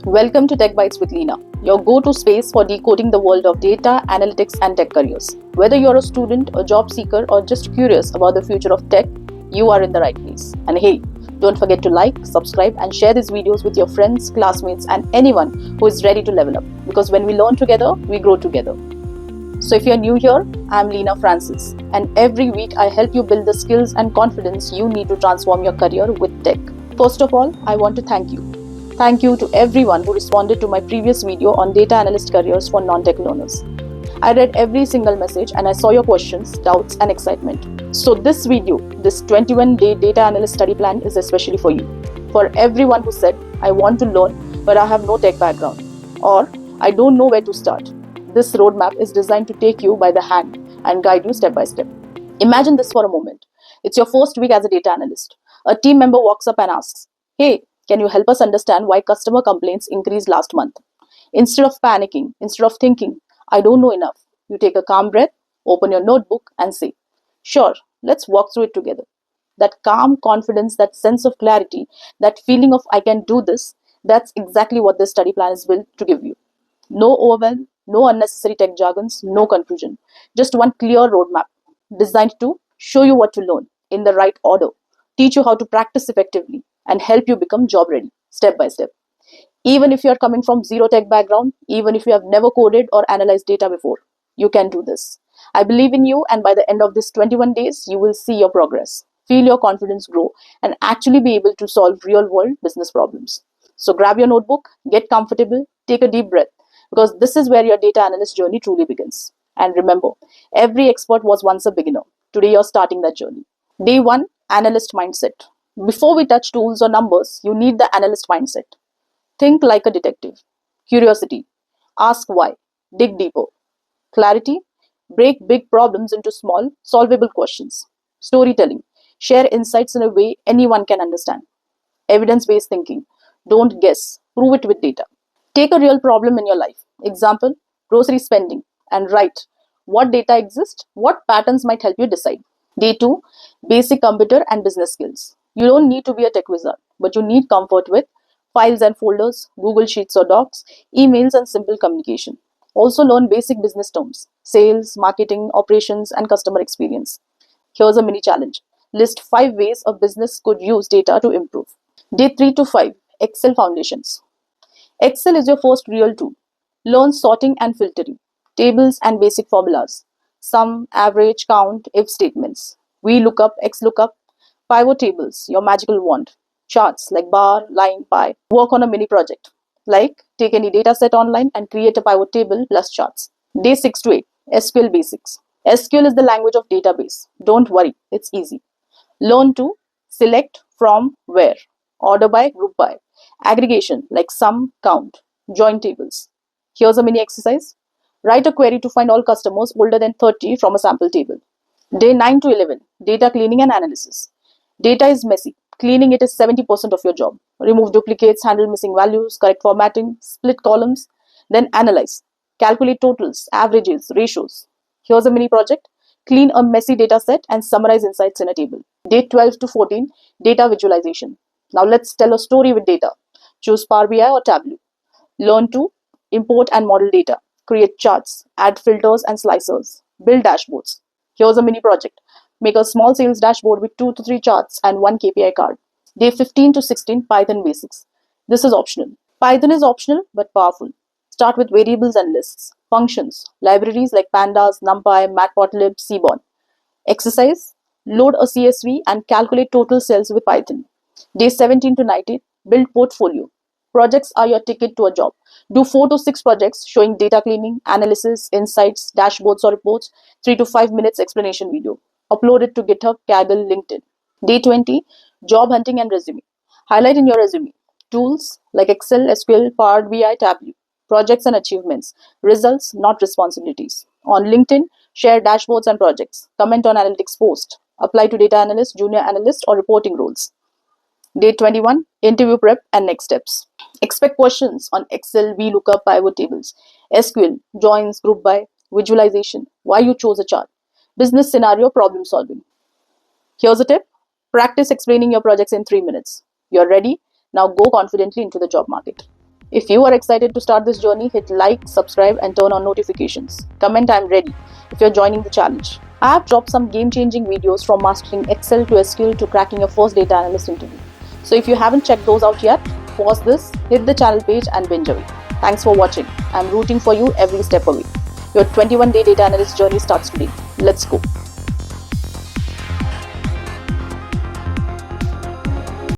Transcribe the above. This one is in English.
Welcome to Tech Bytes with Leena, your go-to space for decoding the world of data, analytics, and tech careers. Whether you're a student, a job seeker, or just curious about the future of tech, you are in the right place. And hey, don't forget to like, subscribe, and share these videos with your friends, classmates, and anyone who is ready to level up. Because when we learn together, we grow together. So if you're new here, I'm Leena Francis, and every week I help you build the skills and confidence you need to transform your career with tech. First of all, I want to thank you. Thank you to everyone who responded to my previous video on data analyst careers for non-tech learners. I read every single message and I saw your questions, doubts, and excitement. So this video, this 21-day data analyst study plan is especially for you. For everyone who said, I want to learn but I have no tech background, or I don't know where to start. This roadmap is designed to take you by the hand and guide you step by step. Imagine this for a moment. It's your first week as a data analyst. A team member walks up and asks, hey, can you help us understand why customer complaints increased last month? Instead of panicking, instead of thinking, I don't know enough, you take a calm breath, open your notebook and say, sure, let's walk through it together. That calm confidence, that sense of clarity, that feeling of I can do this, that's exactly what this study plan is built to give you. No overwhelm, no unnecessary tech jargons, no confusion. Just one clear roadmap designed to show you what to learn in the right order, teach you how to practice effectively, and help you become job ready step by step. Even if you are coming from zero tech background, even if you have never coded or analyzed data before, you can do this. I believe in you, and by the end of this 21 days, you will see your progress, feel your confidence grow, and actually be able to solve real world business problems. So grab your notebook, get comfortable, take a deep breath, because this is where your data analyst journey truly begins. And remember, every expert was once a beginner. Today you're starting that journey. Day 1, analyst mindset. Before we touch tools or numbers, you need the analyst mindset. Think like a detective. Curiosity. Ask why. Dig deeper. Clarity. Break big problems into small, solvable questions. Storytelling. Share insights in a way anyone can understand. Evidence-based thinking. Don't guess. Prove it with data. Take a real problem in your life. Example, grocery spending, and write what data exists, what patterns might help you decide. Day 2, basic computer and business skills. You don't need to be a tech wizard, but you need comfort with files and folders, Google Sheets or Docs, emails, and simple communication. Also learn basic business terms, sales, marketing, operations, and customer experience. Here's a mini challenge. List 5 ways a business could use data to improve. Day 3 to 5, Excel foundations. Excel is your first real tool. Learn sorting and filtering, tables and basic formulas, sum, average, count, if statements, VLOOKUP, XLOOKUP, pivot tables, your magical wand, charts like bar, line, pie. Work on a mini project, like take any data set online and create a pivot table plus charts. Day 6 to 8, SQL basics. SQL is the language of database. Don't worry, it's easy. Learn to select from where, order by, group by, aggregation like sum, count, join tables. Here's a mini exercise. Write a query to find all customers older than 30 from a sample table. Day 9 to 11, data cleaning and analysis. Data is messy. Cleaning it is 70% of your job. Remove duplicates, handle missing values, correct formatting, split columns, then analyze. Calculate totals, averages, ratios. Here's a mini project. Clean a messy data set and summarize insights in a table. Day 12 to 14, data visualization. Now let's tell a story with data. Choose Power BI or Tableau. Learn to import and model data, create charts, add filters and slicers, build dashboards. Here's a mini project. Make a small sales dashboard with 2 to 3 charts and 1 KPI card. Day 15 to 16, Python basics. This is optional. Python is optional but powerful. Start with variables and lists, functions, libraries like pandas, numpy, matplotlib, seaborn. Exercise, load a CSV and calculate total sales with Python. Day 17 to 19, build portfolio. Projects are your ticket to a job. Do 4 to 6 projects showing data cleaning, analysis, insights, dashboards or reports, 3 to 5 minutes explanation video. Upload it to GitHub, Kaggle, LinkedIn. Day 20, job hunting and resume. Highlight in your resume tools like Excel, SQL, Power BI, Tableau. Projects and achievements. Results, not responsibilities. On LinkedIn, share dashboards and projects. Comment on analytics post. Apply to data analyst, junior analyst, or reporting roles. Day 21, interview prep and next steps. Expect questions on Excel, VLOOKUP, pivot tables, SQL, joins, group by, visualization, why you chose a chart, business scenario problem solving. Here's a tip. Practice explaining your projects in 3 minutes. You're ready. Now go confidently into the job market. If you are excited to start this journey, hit like, subscribe, and turn on notifications. Comment I'm ready if you're joining the challenge. I have dropped some game-changing videos from mastering Excel to SQL to cracking your first data analyst interview. So if you haven't checked those out yet, pause this, hit the channel page and binge away. Thanks for watching. I'm rooting for you every step away. Your 21-day data analyst journey starts today. Let's go.